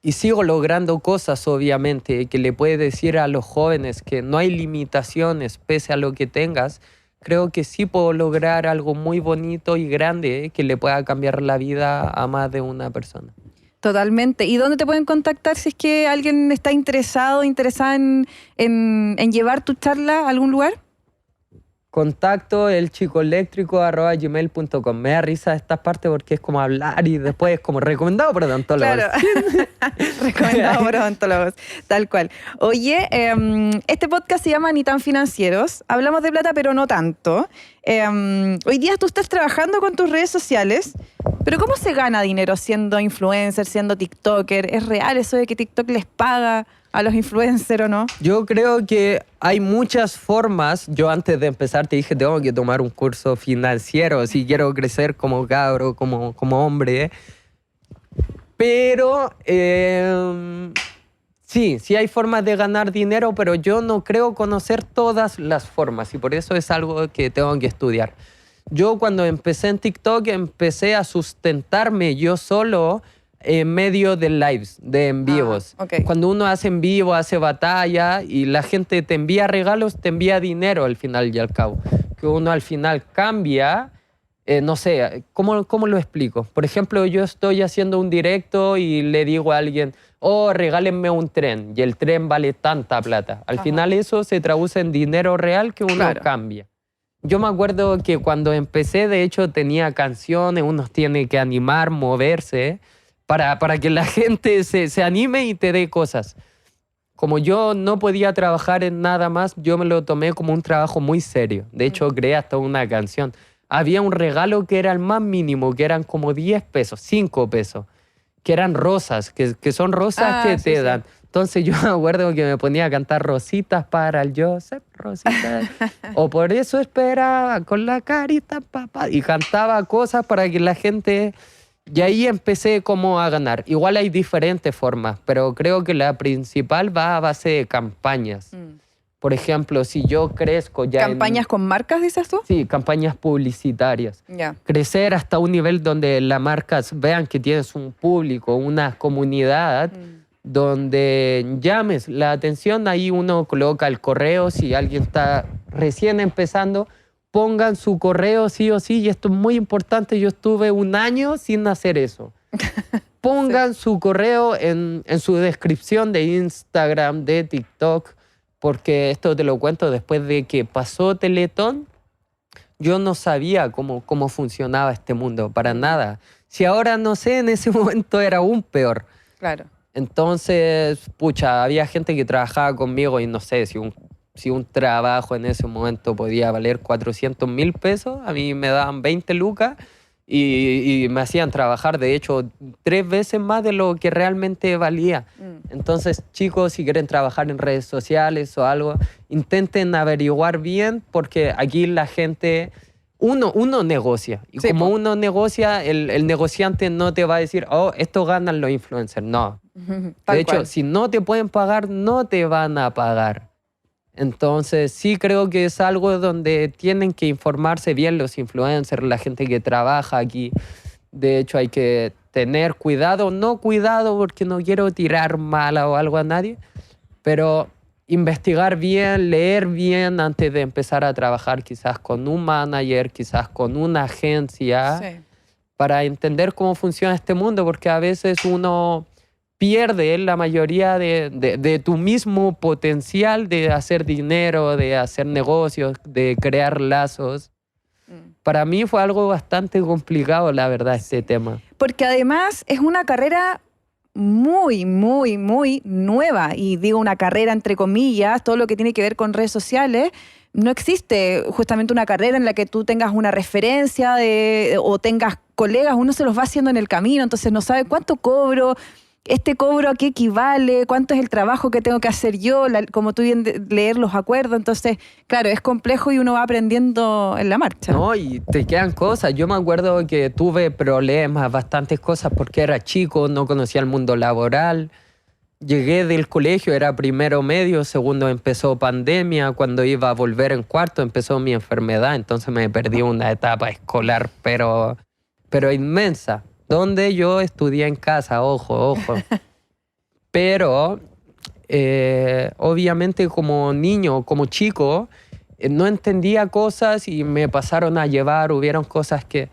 y sigo logrando cosas, obviamente, que le puede decir a los jóvenes que no hay limitaciones pese a lo que tengas, creo que sí puedo lograr algo muy bonito y grande que le pueda cambiar la vida a más de una persona. Totalmente. ¿Y dónde te pueden contactar si es que alguien está interesada en llevar tu charla a algún lugar? Contacto elchicoeléctrico@gmail.com. Me da risa estas partes porque es como hablar y después es como recomendado por odontólogos. Claro, recomendado por odontólogos, tal cual. Oye, este podcast se llama Ni tan financieros. Hablamos de plata, pero no tanto. Hoy día tú estás trabajando con tus redes sociales, pero ¿cómo se gana dinero siendo influencer, siendo tiktoker? ¿Es real eso de que TikTok les paga a los influencers o no? Yo creo que hay muchas formas. Yo antes de empezar te dije, tengo que tomar un curso financiero si quiero crecer como cabro, como hombre. Pero sí hay formas de ganar dinero, pero yo no creo conocer todas las formas y por eso es algo que tengo que estudiar. Yo cuando empecé en TikTok empecé a sustentarme yo solo en medio de lives, de en vivos. Okay. Cuando uno hace en vivo, hace batalla y la gente te envía regalos, te envía dinero al final y al cabo. Que uno al final cambia, no sé, ¿cómo lo explico? Por ejemplo, yo estoy haciendo un directo y le digo a alguien, regálenme un tren y el tren vale tanta plata. Al final eso se traduce en dinero real que uno cambia. Yo me acuerdo que cuando empecé, de hecho, tenía canciones, uno tiene que animar, moverse, para que la gente se anime y te dé cosas. Como yo no podía trabajar en nada más, yo me lo tomé como un trabajo muy serio. De hecho, creé hasta una canción. Había un regalo que era el más mínimo, que eran como 10 pesos, 5 pesos, que eran rosas, que son rosas que te dan. Entonces yo me acuerdo que me ponía a cantar rositas para el Joseph, rositas. O por eso esperaba con la carita, papá. Y cantaba cosas para que la gente... Y ahí empecé como a ganar. Igual hay diferentes formas, pero creo que la principal va a base de campañas. Por ejemplo, si yo crezco ya ¿Campañas con marcas, dices tú? Sí, campañas publicitarias. Yeah. Crecer hasta un nivel donde las marcas vean que tienes un público, una comunidad, donde llames la atención. Ahí uno coloca el correo, si alguien está recién empezando, pongan su correo sí o sí, y esto es muy importante, yo estuve 1 año sin hacer eso. Pongan su correo en su descripción de Instagram, de TikTok, porque esto te lo cuento después de que pasó Teletón. Yo no sabía cómo funcionaba este mundo, para nada. Si ahora no sé, en ese momento era aún peor. Claro. Entonces, pucha, había gente que trabajaba conmigo y no sé, si un trabajo en ese momento podía valer 400.000 pesos, a mí me daban 20 lucas y me hacían trabajar, de hecho, 3 veces más de lo que realmente valía. Entonces, chicos, si quieren trabajar en redes sociales o algo, intenten averiguar bien, porque aquí la gente... Uno negocia. Y sí, como uno negocia, el negociante no te va a decir, oh, esto ganan los influencers. No. De hecho, si no te pueden pagar, no te van a pagar. Entonces, sí creo que es algo donde tienen que informarse bien los influencers, la gente que trabaja aquí. De hecho, hay que tener cuidado. No cuidado porque no quiero tirar mala o algo a nadie, pero... investigar bien, leer bien antes de empezar a trabajar quizás con un manager, quizás con una agencia, sí, para entender cómo funciona este mundo, porque a veces uno pierde la mayoría de tu mismo potencial de hacer dinero, de hacer negocios, de crear lazos. Para mí fue algo bastante complicado, la verdad, este tema. Porque además es una carrera muy, muy, muy nueva, y digo una carrera entre comillas, todo lo que tiene que ver con redes sociales. No existe justamente una carrera en la que tú tengas una referencia o tengas colegas, uno se los va haciendo en el camino, entonces no sabe cuánto cobro, este cobro a qué equivale, cuánto es el trabajo que tengo que hacer yo, como tú bien leer los acuerdos. Entonces, claro, es complejo y uno va aprendiendo en la marcha. No, y te quedan cosas. Yo me acuerdo que tuve problemas, bastantes cosas, porque era chico, no conocía el mundo laboral. Llegué del colegio, era primero medio, segundo empezó pandemia, cuando iba a volver en cuarto empezó mi enfermedad, entonces me perdí una etapa escolar, pero inmensa. Donde yo estudié en casa, ojo. Pero, obviamente como niño, como chico, no entendía cosas y me pasaron a llevar, hubieron cosas que...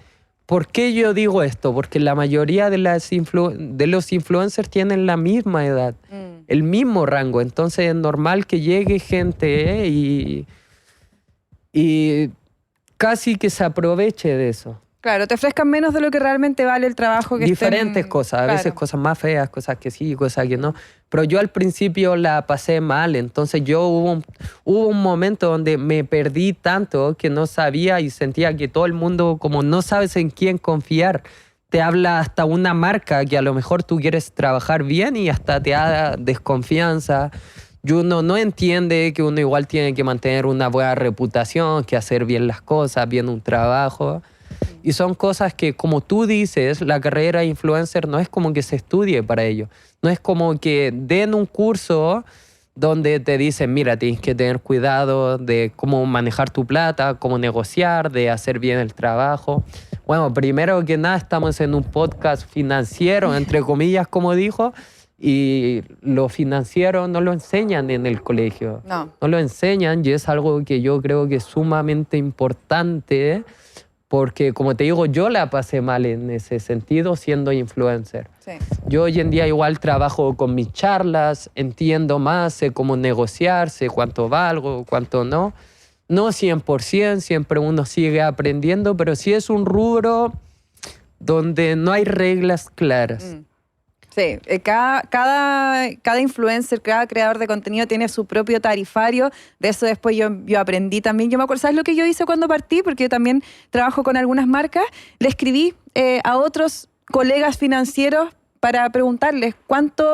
¿Por qué yo digo esto? Porque la mayoría de los influencers tienen la misma edad, el mismo rango. Entonces es normal que llegue gente y casi que se aproveche de eso. Claro, te ofrezcan menos de lo que realmente vale el trabajo que diferentes cosas, a veces cosas más feas, cosas que sí, cosas que no. Pero yo al principio la pasé mal, entonces hubo un momento donde me perdí tanto que no sabía y sentía que todo el mundo, como no sabes en quién confiar, te habla hasta una marca que a lo mejor tú quieres trabajar bien y hasta te da desconfianza. Y uno no entiende que uno igual tiene que mantener una buena reputación, que hacer bien las cosas, bien un trabajo. Y son cosas que, como tú dices, la carrera de influencer no es como que se estudie para ello. No es como que den un curso donde te dicen, mira, tienes que tener cuidado de cómo manejar tu plata, cómo negociar, de hacer bien el trabajo. Bueno, primero que nada estamos en un podcast financiero, entre comillas, como dijo, y lo financiero no lo enseñan en el colegio. No lo enseñan, y es algo que yo creo que es sumamente importante. Porque, como te digo, yo la pasé mal en ese sentido siendo influencer. Sí. Yo hoy en día igual trabajo con mis charlas, entiendo más, sé cómo negociar, sé cuánto valgo, cuánto no. No 100%, siempre uno sigue aprendiendo, pero sí es un rubro donde no hay reglas claras. Sí, cada influencer, cada creador de contenido tiene su propio tarifario. De eso después yo aprendí también. Yo me acuerdo, ¿sabes lo que yo hice cuando partí? Porque yo también trabajo con algunas marcas. Le escribí a otros colegas financieros para preguntarles cuánto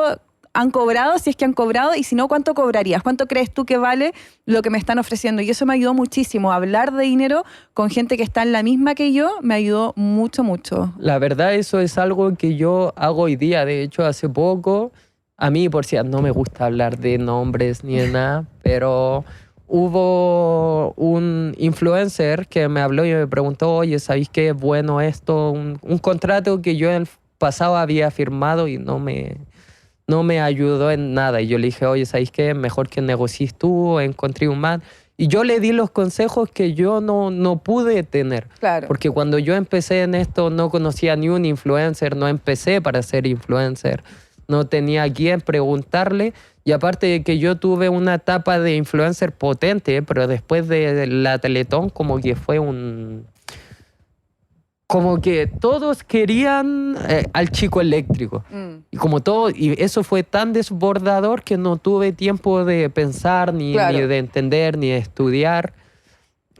han cobrado, si es que han cobrado, y si no, ¿cuánto cobrarías? ¿Cuánto crees tú que vale lo que me están ofreciendo? Y eso me ayudó muchísimo. Hablar de dinero con gente que está en la misma que yo me ayudó mucho, mucho. La verdad, eso es algo que yo hago hoy día. De hecho, hace poco, a mí, por si no me gusta hablar de nombres ni de nada, pero hubo un influencer que me habló y me preguntó, oye, ¿sabéis qué es bueno esto? Un contrato que yo en el pasado había firmado y no me no me ayudó en nada. Y yo le dije, oye, ¿sabes qué? Mejor que negocies tú, encontré un man. Y yo le di los consejos que yo no pude tener. Claro. Porque cuando yo empecé en esto no conocía ni un influencer, no empecé para ser influencer, no tenía a quién preguntarle. Y aparte de que yo tuve una etapa de influencer potente, pero después de la Teletón como que fue como que todos querían al chico eléctrico. Y eso fue tan desbordador que no tuve tiempo de pensar, ni de entender, ni de estudiar.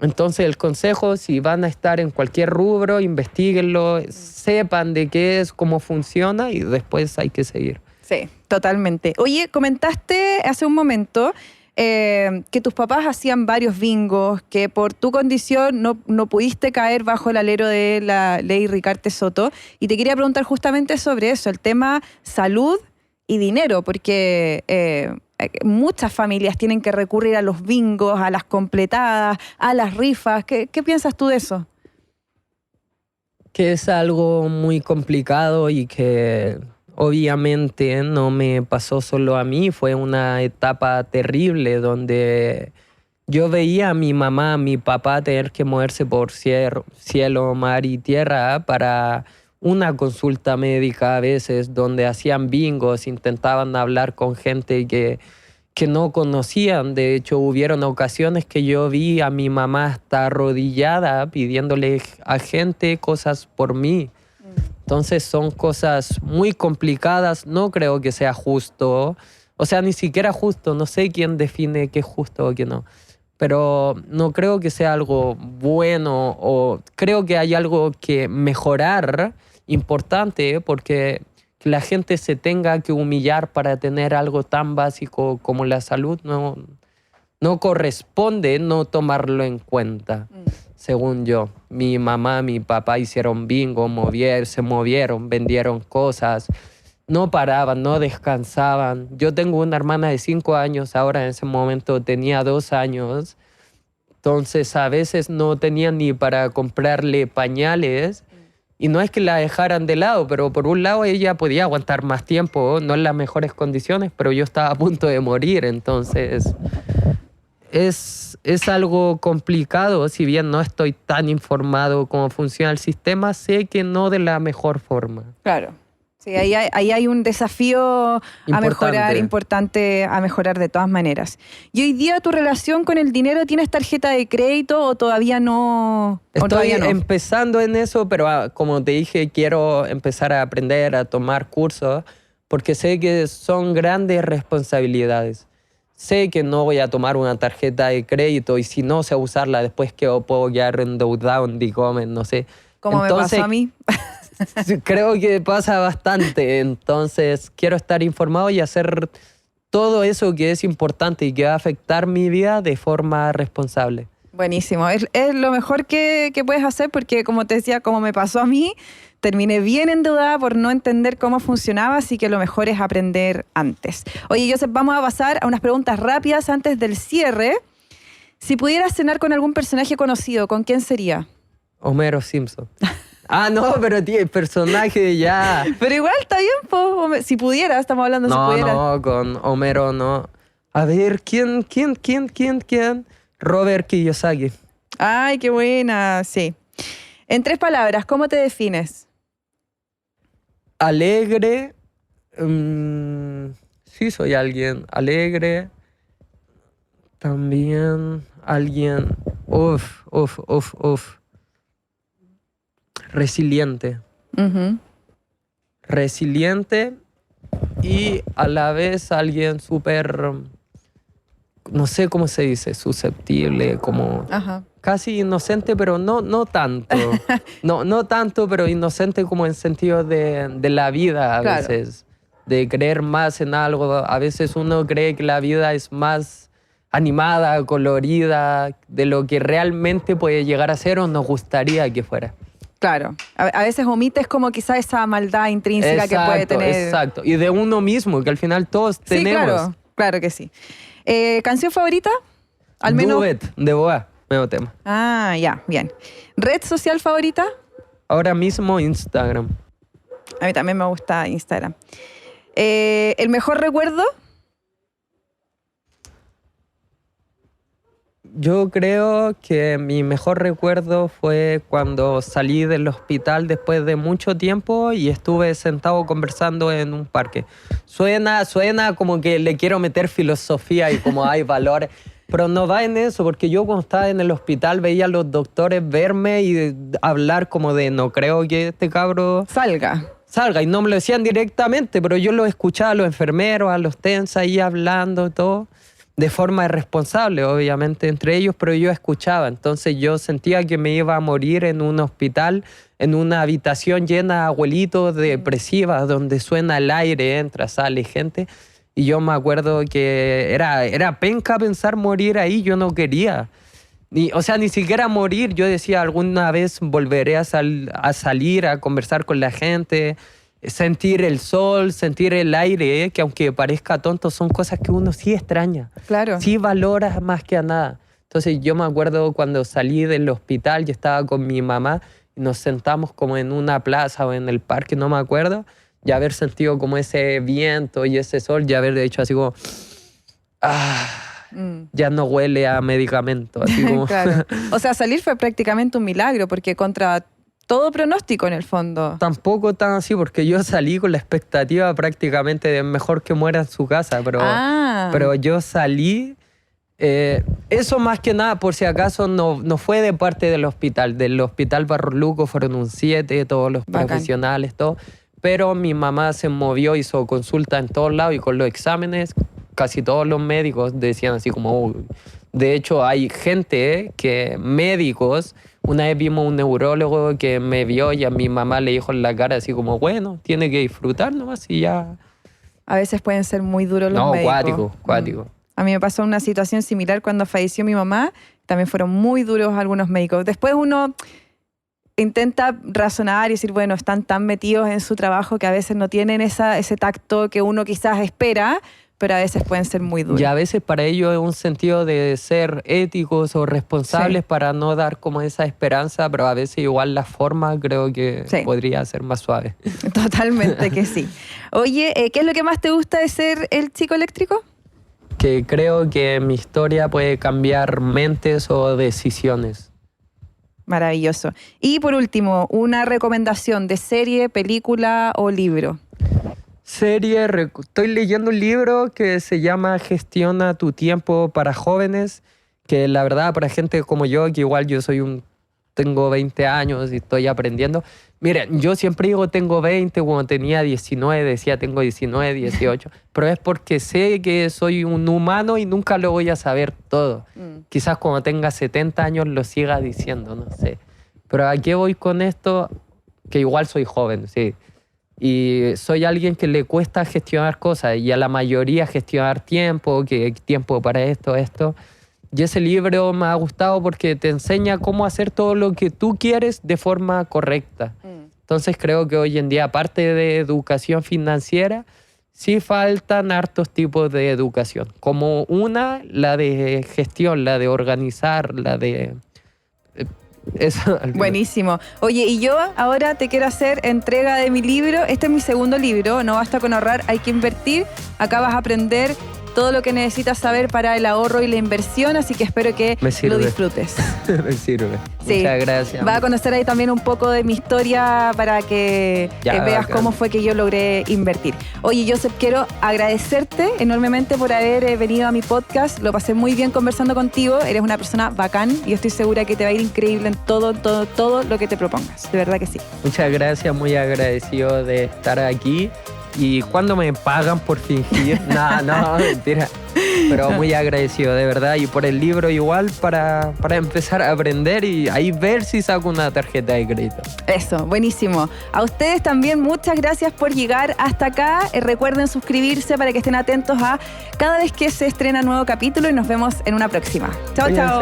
Entonces el consejo, si van a estar en cualquier rubro, investíguenlo, sepan de qué es, cómo funciona y después hay que seguir. Sí, totalmente. Oye, comentaste hace un momento que tus papás hacían varios bingos, que por tu condición no pudiste caer bajo el alero de la ley Ricarte Soto. Y te quería preguntar justamente sobre eso, el tema salud y dinero, porque muchas familias tienen que recurrir a los bingos, a las completadas, a las rifas. ¿Qué piensas tú de eso? Que es algo muy complicado y que obviamente no me pasó solo a mí, fue una etapa terrible donde yo veía a mi mamá, a mi papá tener que moverse por cielo, mar y tierra para una consulta médica a veces, donde hacían bingos, intentaban hablar con gente que no conocían. De hecho, hubieron ocasiones que yo vi a mi mamá hasta arrodillada pidiéndole a gente cosas por mí. Entonces son cosas muy complicadas, no creo que sea justo, o sea, ni siquiera justo, no sé quién define qué es justo o qué no, pero no creo que sea algo bueno o creo que hay algo que mejorar importante porque que la gente se tenga que humillar para tener algo tan básico como la salud no corresponde no tomarlo en cuenta. Según yo, mi mamá, mi papá hicieron bingo, se movieron, vendieron cosas, no paraban, no descansaban. Yo tengo una hermana de 5 años, ahora en ese momento tenía 2 años, entonces a veces no tenían ni para comprarle pañales y no es que la dejaran de lado, pero por un lado ella podía aguantar más tiempo, no en las mejores condiciones, pero yo estaba a punto de morir, entonces es algo complicado, si bien no estoy tan informado cómo funciona el sistema, sé que no de la mejor forma. Claro. Sí, ahí hay un desafío a mejorar, importante a mejorar de todas maneras. ¿Y hoy día tu relación con el dinero, tienes tarjeta de crédito o todavía no? Estoy empezando en eso, pero como te dije, quiero empezar a aprender, a tomar cursos, porque sé que son grandes responsabilidades. Sé que no voy a tomar una tarjeta de crédito y si no sé usarla después que puedo quedar endeudado en Dicomen, no sé. ¿Cómo me pasó a mí? Creo que pasa bastante, entonces quiero estar informado y hacer todo eso que es importante y que va a afectar mi vida de forma responsable. Buenísimo, es lo mejor que puedes hacer porque como te decía, como me pasó a mí, terminé bien endeudada por no entender cómo funcionaba, así que lo mejor es aprender antes. Oye, Joseph, vamos a pasar a unas preguntas rápidas antes del cierre. Si pudieras cenar con algún personaje conocido, ¿con quién sería? Homero Simpson. No, pero tío, el personaje ya... Pero igual está bien, po. Si pudieras, estamos hablando si pudieras. No, con Homero no. A ver, ¿quién? Robert Kiyosaki. Ay, qué buena, sí. En 3 palabras, ¿cómo te defines? Alegre. Sí, soy alguien alegre. También alguien... Resiliente. Resiliente y a la vez alguien súper... No sé cómo se dice, susceptible, como casi inocente, pero no tanto. no tanto, pero inocente como en sentido de la vida a veces. De creer más en algo. A veces uno cree que la vida es más animada, colorida, de lo que realmente puede llegar a ser o nos gustaría que fuera. Claro, a veces omites como quizá esa maldad intrínseca que puede tener. Exacto, y de uno mismo, que al final todos tenemos. Sí, claro que sí. ¿Canción favorita? Al menos. Duet, de Boa, nuevo tema. Ya, bien. ¿Red social favorita? Ahora mismo Instagram. A mí también me gusta Instagram. ¿El mejor recuerdo? Yo creo que mi mejor recuerdo fue cuando salí del hospital después de mucho tiempo y estuve sentado conversando en un parque. Suena como que le quiero meter filosofía y como hay valores, pero no va en eso, porque yo cuando estaba en el hospital veía a los doctores verme y hablar como de no creo que este cabro salga, y no me lo decían directamente, pero yo lo escuchaba a los enfermeros, a los TENS ahí hablando y todo, de forma irresponsable, obviamente, entre ellos, pero yo escuchaba. Entonces yo sentía que me iba a morir en un hospital, en una habitación llena de abuelitos depresivas, donde suena el aire, entra, sale gente. Y yo me acuerdo que era penca pensar morir ahí, yo no quería. Ni siquiera morir. Yo decía, alguna vez volveré a salir, a conversar con la gente, sentir el sol, sentir el aire, que aunque parezca tonto, son cosas que uno sí extraña. Claro. Sí valora más que a nada. Entonces yo me acuerdo cuando salí del hospital, yo estaba con mi mamá y nos sentamos como en una plaza o en el parque, no me acuerdo, y haber sentido como ese viento y ese sol, y haber hecho así como... ya no huele a medicamento. Así como... Claro. O sea, salir fue prácticamente un milagro, porque contra todo pronóstico en el fondo. Tampoco tan así, porque yo salí con la expectativa prácticamente de mejor que muera en su casa, pero yo salí... eso más que nada, por si acaso, no fue de parte del hospital. Del hospital Barros Luco fueron un 7, todos los profesionales, todo. Pero mi mamá se movió, hizo consulta en todos lados y con los exámenes casi todos los médicos decían así como... De hecho, hay gente médicos, una vez vimos un neurólogo que me vio y a mi mamá le dijo en la cara así como, bueno, tiene que disfrutar nomás y ya. A veces pueden ser muy duros los médicos. Cuático. A mí me pasó una situación similar cuando falleció mi mamá. También fueron muy duros algunos médicos. Después uno intenta razonar y decir, bueno, están tan metidos en su trabajo que a veces no tienen ese tacto que uno quizás espera, pero a veces pueden ser muy duros. Y a veces para ellos es un sentido de ser éticos o responsables para no dar como esa esperanza, pero a veces igual la forma creo que podría ser más suave. Totalmente que sí. Oye, ¿qué es lo que más te gusta de ser el chico eléctrico? Que creo que mi historia puede cambiar mentes o decisiones. Maravilloso. Y por último, una recomendación de serie, película o libro. Serie, estoy leyendo un libro que se llama Gestiona tu tiempo para jóvenes, que la verdad para gente como yo, que igual yo tengo 20 años y estoy aprendiendo. Miren, yo siempre digo tengo 20, cuando tenía 19 decía tengo 19, 18, pero es porque sé que soy un humano y nunca lo voy a saber todo. Quizás cuando tenga 70 años lo siga diciendo, no sé. Pero ¿a qué voy con esto? Que igual soy joven, sí. Y soy alguien que le cuesta gestionar cosas y a la mayoría gestionar tiempo, que tiempo para esto. Y ese libro me ha gustado porque te enseña cómo hacer todo lo que tú quieres de forma correcta. Entonces creo que hoy en día, aparte de educación financiera, sí faltan hartos tipos de educación. Como la de gestión, la de organizar, la de... Eso. Buenísimo. Oye, y yo ahora te quiero hacer entrega de mi libro. Este es mi segundo libro, No basta con ahorrar, hay que invertir. Acá vas a aprender todo lo que necesitas saber para el ahorro y la inversión, así que espero que lo disfrutes. Me sirve. Sí. Muchas gracias. Va a conocer ahí también un poco de mi historia para que veas cómo fue que yo logré invertir. Oye, Joseph, quiero agradecerte enormemente por haber venido a mi podcast. Lo pasé muy bien conversando contigo. Eres una persona bacán y yo estoy segura que te va a ir increíble en todo lo que te propongas. De verdad que sí. Muchas gracias, muy agradecido de estar aquí. ¿Y cuándo me pagan por fingir? No, mentira. Pero muy agradecido, de verdad. Y por el libro igual para empezar a aprender y ahí ver si saco una tarjeta de crédito. Eso, buenísimo. A ustedes también muchas gracias por llegar hasta acá. Recuerden suscribirse para que estén atentos a cada vez que se estrena nuevo capítulo y nos vemos en una próxima. Chao, chao.